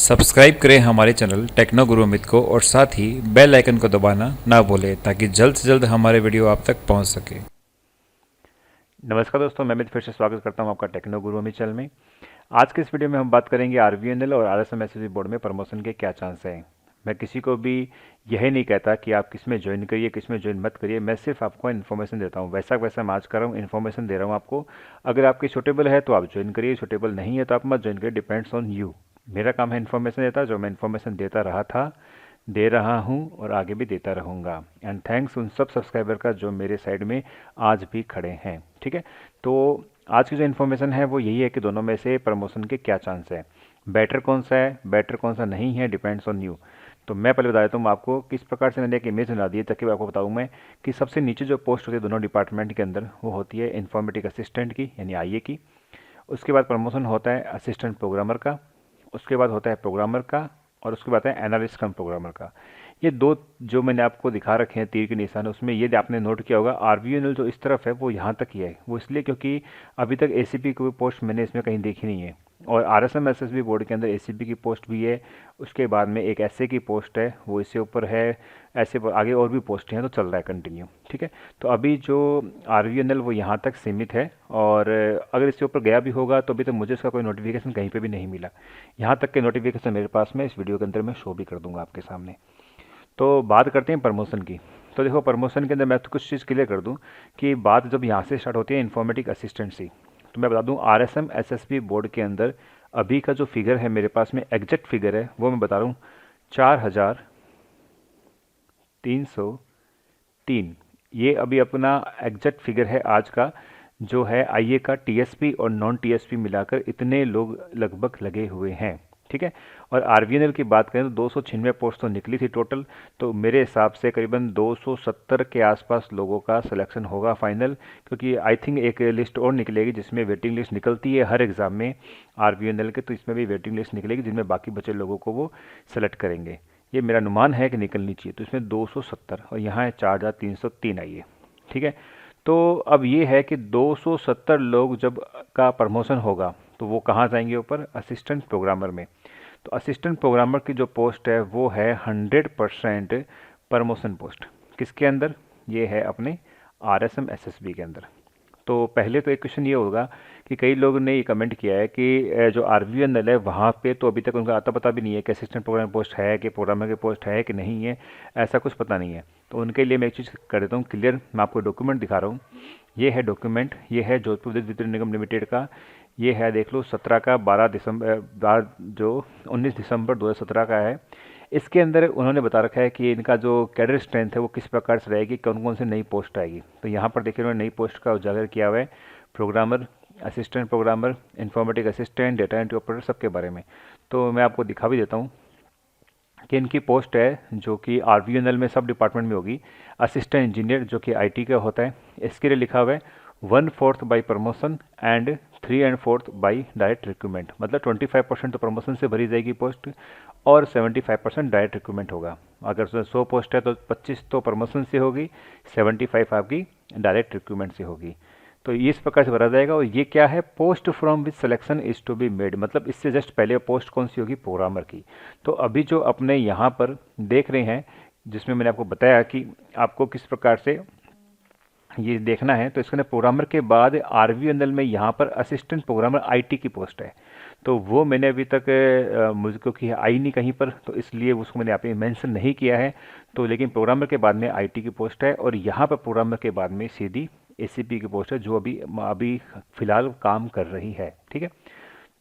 Subscribe करें हमारे channel techno गुरु अमित को और साथ ही बेल आइकन को दबाना ना भूलें ताकि जल्द से जल्द हमारे वीडियो आप तक पहुंच सके। नमस्कार दोस्तों, मैं अमित फिर से स्वागत करता हूं आपका टेक्नो गुरु अमित चैनल में। आज के इस वीडियो में हम बात करेंगे आरवीएनएल और आरएसएम एसएसबी बोर्ड में प्रमोशन के क्या चांस हैं। मैं किसी को भी यही नहीं कहता कि आप किस में ज्वाइन करिए, किस में ज्वाइन मत करिए। मैं सिर्फ आपको इन्फॉर्मेशन देता हूं, वैसा वैसा मैं आज कर रहा हूं, इन्फॉर्मेशन दे रहा हूं आपको। अगर आपकी सूटेबल है तो आप ज्वाइन करिए, सूटेबल नहीं है तो आप मत ज्वाइन करिए, डिपेंड्स ऑन यू। मेरा काम है इन्फॉर्मेशन देता, जो मैं इन्फॉर्मेशन देता रहा था, दे रहा हूं और आगे भी देता रहूंगा। एंड थैंक्स उन सब सब्सक्राइबर का जो मेरे साइड में आज भी खड़े हैं। ठीक है, तो आज की जो इन्फॉर्मेशन है वो यही है कि दोनों में से प्रमोशन के क्या चांस है, बेटर कौन सा है, बेटर कौन सा नहीं है, डिपेंड्स ऑन यू। तो मैं पहले बता देता हूँ आपको किस प्रकार से मैंने एक इमेज बना दी है, ताकि आपको बताऊँ मैं कि सबसे नीचे जो पोस्ट होती है दोनों डिपार्टमेंट के अंदर वो होती है इन्फॉर्मेटिक असिस्टेंट की, यानी आईए की। उसके बाद प्रमोशन होता है असिस्टेंट प्रोग्रामर का, उसके बाद होता है प्रोग्रामर का, और उसके बाद है एनालिस्ट कम प्रोग्रामर का। ये दो जो मैंने आपको दिखा रखे हैं तीर के निशान, उसमें ये आपने नोट किया होगा आरवीएनएल जो इस तरफ है वो यहाँ तक ही है। वो इसलिए क्योंकि अभी तक एसीपी की पोस्ट मैंने इसमें कहीं देखी नहीं है। और आरएसएम एसएसबी बोर्ड के अंदर एसीपी की पोस्ट भी है, उसके बाद में एक एसए की पोस्ट है, वो इससे ऊपर है। ऐसे आगे और भी पोस्ट हैं, तो चल रहा है कंटिन्यू। ठीक है, तो अभी जो आरवीएनएल वो यहाँ तक सीमित है, और अगर इससे ऊपर गया भी होगा तो अभी तक मुझे इसका कोई नोटिफिकेशन कहीं पे भी नहीं मिला। यहाँ तक के नोटिफिकेशन मेरे पास में इस वीडियो के अंदर मैं शो भी कर दूंगा आपके सामने। तो बात करते हैं प्रमोशन की। तो देखो, प्रमोशन के अंदर मैं तो कुछ चीज़ क्लियर कर दूं कि बात जब यहाँ से स्टार्ट होती है इन्फॉर्मेटिक असिस्टेंसी, तो मैं बता दूं आरएसएम एसएसबी बोर्ड के अंदर अभी का जो फिगर है मेरे पास में, एग्जैक्ट फिगर है वो मैं बता रहा हूँ, 4303। ये अभी अपना एग्जैक्ट फिगर है आज का, जो है आईए का टीएसपी और नॉन टीएसपी मिलाकर इतने लोग लगभग लगे हुए हैं। ठीक है, और आरवीएनएल की बात करें तो 296 पोस्ट तो निकली थी टोटल, तो मेरे हिसाब से करीबन 270 के आसपास लोगों का सिलेक्शन होगा फाइनल। क्योंकि आई थिंक एक लिस्ट और निकलेगी जिसमें वेटिंग लिस्ट निकलती है हर एग्ज़ाम में आरवीएनएल के, तो इसमें भी वेटिंग लिस्ट निकलेगी जिनमें बाकी बचे लोगों को वो सेलेक्ट करेंगे। ये मेरा अनुमान है कि निकलनी चाहिए, तो इसमें 270 और यहाँ है 4303 आई है। ठीक है, तो अब ये है कि 270 लोग जब का प्रमोशन होगा तो वो कहाँ जाएंगे ऊपर, असिस्टेंट प्रोग्रामर में। तो असिस्टेंट प्रोग्रामर की जो पोस्ट है वो है 100% प्रमोशन पोस्ट। किसके अंदर, ये है अपने आरएसएम एसएसबी के अंदर। तो पहले तो एक क्वेश्चन ये होगा कि कई लोगों ने ये कमेंट किया है कि जो आरवीएनएल है वहाँ पे तो अभी तक उनका आता पता भी नहीं है कि असिस्टेंट प्रोग्रामर पोस्ट है कि प्रोग्रामर की पोस्ट है कि नहीं है, ऐसा कुछ पता नहीं है। तो उनके लिए मैं एक चीज़ कर देता हूँ क्लियर, मैं आपको डॉक्यूमेंट दिखा रहा हूँ। ये है डॉक्यूमेंट, ये है जोधपुर विद्युत वितरण निगम लिमिटेड का। ये है देख लो 17 का 12 जो 19 दिसंबर 2017 का है। इसके अंदर उन्होंने बता रखा है कि इनका जो कैडर स्ट्रेंथ है वो किस प्रकार से रहेगी, कौन कौन से नई पोस्ट आएगी। तो यहाँ पर देखिए उन्होंने नई पोस्ट का उजागर किया हुआ है, programmer, assistant programmer, informatic assistant, data entry operator, सबके बारे में। तो मैं आपको दिखा भी देता हूँ कि इनकी पोस्ट है जो कि आरवीएनएल में सब डिपार्टमेंट में होगी। असिस्टेंट इंजीनियर जो कि आईटी का होता है, इसके लिए लिखा हुआ है 1/4 by promotion and 3/4 by direct recruitment. मतलब 25% तो प्रमोशन से भरी जाएगी पोस्ट और 75% डायरेक्ट रिक्रूटमेंट होगा। अगर उसमें 100 पोस्ट है तो 25 तो प्रमोशन से होगी, 75 आपकी डायरेक्ट रिक्रूटमेंट से होगी। तो इस प्रकार से भरा जाएगा। और ये क्या है, post from which selection is to be made, मतलब इससे जस्ट पहले पोस्ट कौन सी होगी, प्रोग्रामर की। तो अभी जो अपने यहाँ पर देख रहे हैं, जिसमें मैंने आपको बताया कि आपको किस प्रकार से ये देखना है, तो इसके अंदर प्रोग्रामर के बाद आरवीएनएल में यहाँ पर असिस्टेंट प्रोग्रामर आईटी की पोस्ट है। तो वो मैंने अभी तक मुझे क्योंकि आई नहीं कहीं पर, तो इसलिए उसको मैंने यहाँ पे मेंशन नहीं किया है। तो लेकिन प्रोग्रामर के बाद में आईटी की पोस्ट है, और यहाँ पर प्रोग्रामर के बाद में सीधी एसीपी की पोस्ट है जो अभी अभी फिलहाल काम कर रही है। ठीक है,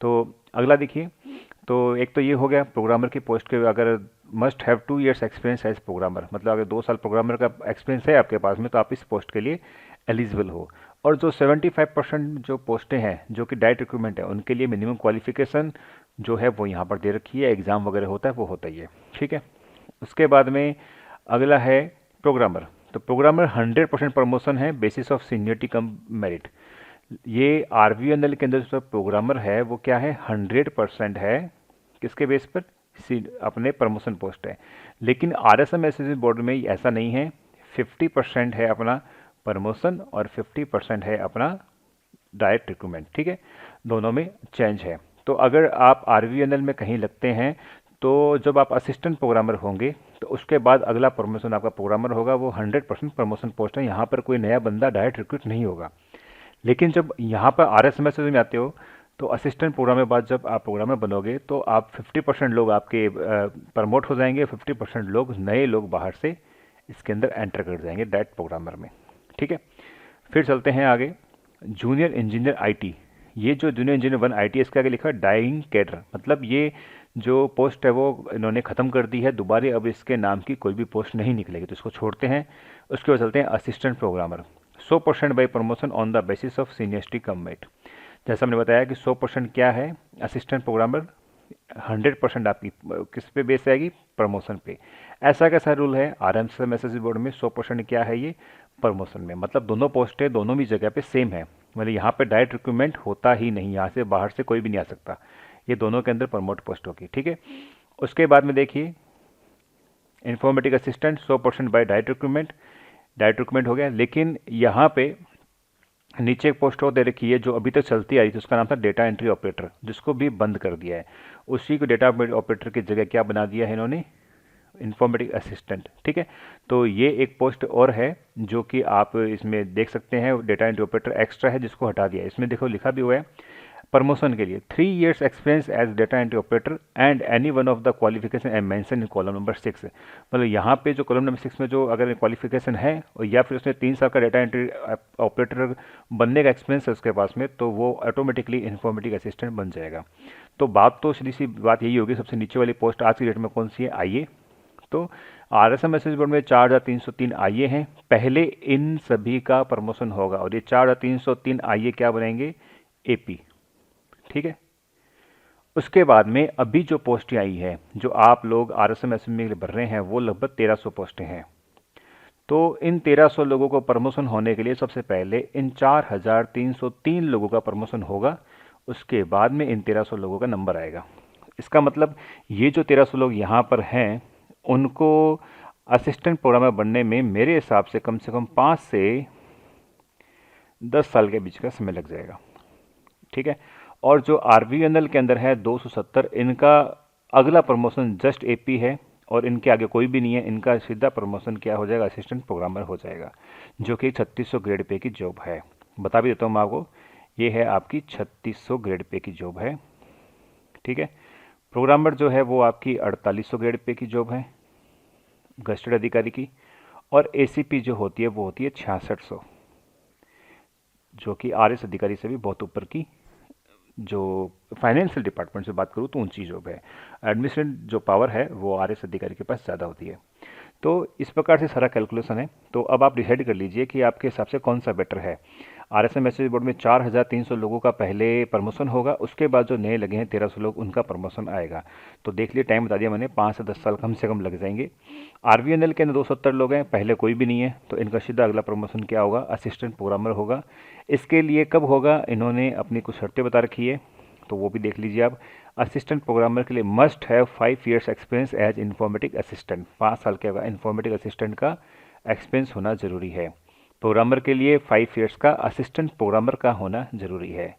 तो अगला देखिए। तो एक तो ये हो गया प्रोग्रामर की पोस्ट के, अगर must have 2 years experience as programmer, मतलब अगर 2 साल प्रोग्रामर का एक्सपीरियंस है आपके पास में तो आप इस पोस्ट के लिए एलिजिबल हो। और जो 75% जो पोस्टें हैं जो कि डायरेक्ट रिक्रूटमेंट है, उनके लिए मिनिमम क्वालिफिकेशन जो है वो यहाँ पर दे रखी है, एग्ज़ाम वगैरह होता है वो होता ही है। ठीक है, उसके बाद में अगला है प्रोग्रामर। तो प्रोग्रामर 100% प्रमोशन है, basis of seniority cum merit. ये आरवीएनएल के अंदर जो प्रोग्रामर है वो क्या है, 100% है। किसके बेस पर, अपने प्रमोशन पोस्ट है। लेकिन आरएसएम एसएसबी बोर्ड में ऐसा नहीं है, 50% है अपना प्रमोशन और 50% है अपना डायरेक्ट रिक्रूटमेंट। ठीक है, दोनों में चेंज है। तो अगर आप RVNL में कहीं लगते हैं तो जब आप असिस्टेंट प्रोग्रामर होंगे तो उसके बाद अगला प्रमोशन आपका प्रोग्रामर होगा, वो 100% प्रमोशन पोस्ट है। यहाँ पर कोई नया बंदा डायरेक्ट रिक्रूट नहीं होगा। लेकिन जब यहाँ पर RSMS में आते हो तो असिस्टेंट प्रोग्रामर बाद जब आप प्रोग्रामर बनोगे तो आप 50% लोग आपके प्रमोट हो जाएंगे, 50% लोग नए लोग बाहर से इसके अंदर एंटर कर जाएंगे डायरेक्ट प्रोग्रामर में। ठीक है, फिर चलते हैं आगे। जूनियर इंजीनियर IT, ये जो जूनियर इंजीनियर 1 IT इसके आगे लिखा है डाइंग कैडर, मतलब ये जो पोस्ट है वो इन्होंने ख़त्म कर दी है, दोबारा अब इसके नाम की कोई भी पोस्ट नहीं निकलेगी, तो इसको छोड़ते हैं। उसके बाद चलते हैं assistant programmer. 100% by promotion on the basis of seniority commit. जैसा मैंने बताया कि 100% क्या है असिस्टेंट प्रोग्रामर, 100% आपकी किस पे बेस आएगी, प्रमोशन पे। ऐसा कैसा रूल है RMSS बोर्ड में, 100% क्या है ये, प्रमोशन में। मतलब दोनों पोस्टें दोनों भी जगह पे सेम है, मतलब यहाँ पे डायरेक्ट रिक्रूटमेंट होता ही नहीं, यहाँ से बाहर से कोई भी नहीं आ सकता, ये दोनों के अंदर प्रमोट पोस्ट होगी। ठीक है, उसके बाद में देखिए informatic assistant 100% by direct recruitment हो गया। लेकिन यहाँ पे नीचे एक पोस्ट और दे रखी है जो अभी तक चलती आ रही थी, उसका नाम था डेटा एंट्री ऑपरेटर, जिसको भी बंद कर दिया है। उसी को डेटा ऑपरेटर की जगह क्या बना दिया है इन्होंने, इंफॉर्मेटिक असिस्टेंट। ठीक है, तो ये एक पोस्ट और है जो कि आप इसमें देख सकते हैं, डेटा एंट्री ऑपरेटर एक्स्ट्रा है जिसको हटा दिया है। इसमें देखो लिखा भी हुआ है प्रमोशन के लिए 3 years experience as data entry operator and any one of the qualification and mention in column number 6। मतलब यहाँ पे जो कॉलम नंबर 6 में जो अगर क्वालिफिकेशन है और या फिर उसने 3 साल का डेटा एंट्री ऑपरेटर बनने का एक्सपीरियंस है उसके पास में, तो वो ऑटोमेटिकली इन्फॉर्मेटिक असिस्टेंट बन जाएगा। तो बात तो सीधी सी बात यही होगी, सबसे नीचे वाली पोस्ट आज की डेट में कौन सी है, आइए। तो RSMS बोर्ड में 4303 आइए हैं, पहले इन सभी का प्रमोशन होगा और ये 4303 आइए क्या बनेंगे, AP। ठीक है, उसके बाद में अभी जो पोस्टें आई है जो आप लोग RSMS में भर रहे हैं वो लगभग 1300 पोस्टें हैं। तो इन 1300 लोगों को प्रमोशन होने के लिए सबसे पहले इन 4303 लोगों का प्रमोशन होगा, उसके बाद में इन 1300 लोगों का नंबर आएगा। इसका मतलब ये जो 1300 लोग यहाँ पर हैं उनको असिस्टेंट प्रोग्रामर बनने में मेरे हिसाब से कम 5 से 10 साल के बीच का समय लग जाएगा। ठीक है, और जो RVNL के अंदर है 270, इनका अगला प्रमोशन जस्ट AP है और इनके आगे कोई भी नहीं है, इनका सीधा प्रमोशन क्या हो जाएगा, असिस्टेंट प्रोग्रामर हो जाएगा, जो कि 3600 ग्रेड पे की जॉब है। बता भी देता हूँ मैं आपको, ये है आपकी 3600 ग्रेड पे की जॉब है। ठीक है, प्रोग्रामर जो है वो आपकी 4800 ग्रेड पे की जॉब है गस्टेड अधिकारी की, और ACP जो होती है वो होती है 6600, जो कि RS अधिकारी से भी बहुत ऊपर की, जो फाइनेंशियल डिपार्टमेंट से बात करूँ तो ऊंची जॉब है। एडमिनिस्ट्रेटिव जो पावर है वो RS अधिकारी के पास ज़्यादा होती है। तो इस प्रकार से सारा कैलकुलेशन है। तो अब आप डिसाइड कर लीजिए कि आपके हिसाब से कौन सा बेटर है। RSMS बोर्ड में 4300 लोगों का पहले प्रमोशन होगा, उसके बाद जो नए लगे हैं 1300 लोग, उनका प्रमोशन आएगा। तो देख लिए, टाइम बता दिया मैंने, 5 से 10 साल कम से कम लग जाएंगे। RVNL के अंदर 270 लोग हैं, पहले कोई भी नहीं है, तो इनका सीधा अगला प्रमोशन क्या होगा, असिस्टेंट प्रोग्रामर होगा। इसके लिए कब होगा, इन्होंने अपनी कुछ शर्तें बता रखी है, तो वो भी देख लीजिए आप। असिस्टेंट प्रोग्रामर के लिए must have 5 years experience as informatic assistant, 5 साल के इन्फॉर्मेटिक असिस्टेंट का एक्सपीरियंस होना जरूरी है। प्रोग्रामर के लिए 5 years का असिस्टेंट प्रोग्रामर का होना जरूरी है,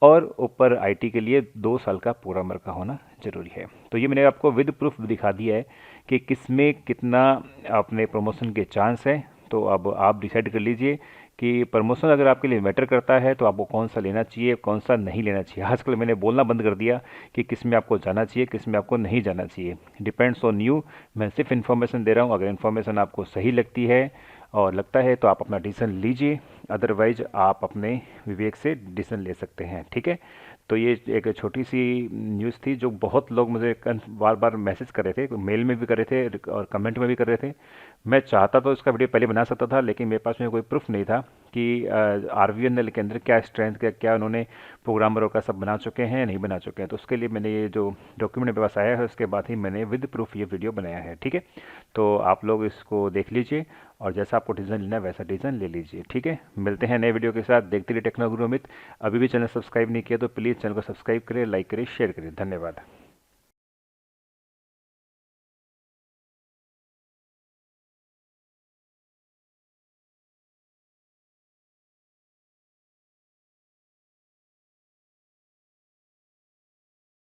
और ऊपर IT के लिए 2 साल का प्रोग्रामर का होना जरूरी है। तो ये मैंने आपको विद प्रूफ दिखा दिया है कि किस में कितना अपने प्रमोशन के चांस है। तो अब आप डिसाइड कर लीजिए कि प्रमोशन अगर आपके लिए मैटर करता है तो आपको कौन सा लेना चाहिए, कौन सा नहीं लेना चाहिए। आजकल मैंने बोलना बंद कर दिया कि किस में आपको जाना चाहिए, किस में आपको नहीं जाना चाहिए, डिपेंड्स ऑन यू। मैं सिर्फ इन्फॉर्मेशन दे रहा हूँ, अगर इन्फॉर्मेशन आपको सही लगती है और लगता है तो आप अपना डिसीजन लीजिए, अदरवाइज आप अपने विवेक से डिसीजन ले सकते हैं। ठीक है, तो ये एक छोटी सी न्यूज़ थी जो बहुत लोग मुझे बार बार मैसेज कर रहे थे, मेल में भी कर रहे थे और कमेंट में भी कर रहे थे। मैं चाहता तो इसका वीडियो पहले बना सकता था, लेकिन मेरे पास में कोई प्रूफ नहीं था कि RVNL के अंदर क्या स्ट्रेंथ, क्या उन्होंने प्रोग्रामरों का सब बना चुके हैं नहीं बना चुके हैं। तो उसके लिए मैंने ये जो डॉक्यूमेंट मेरे पास आया है उसके बाद ही मैंने विद प्रूफ ये वीडियो बनाया है। ठीक है, तो आप लोग इसको देख लीजिए और जैसा आपको डिसीजन लेना है वैसा डिसीजन ले लीजिए। ठीक है, मिलते हैं नए वीडियो के साथ, देखते रहिए टेक्नो गुरु अमित। अभी भी चैनल सब्सक्राइब नहीं किया तो प्लीज़ चैनल को सब्सक्राइब करें, लाइक करें, शेयर करें। धन्यवाद।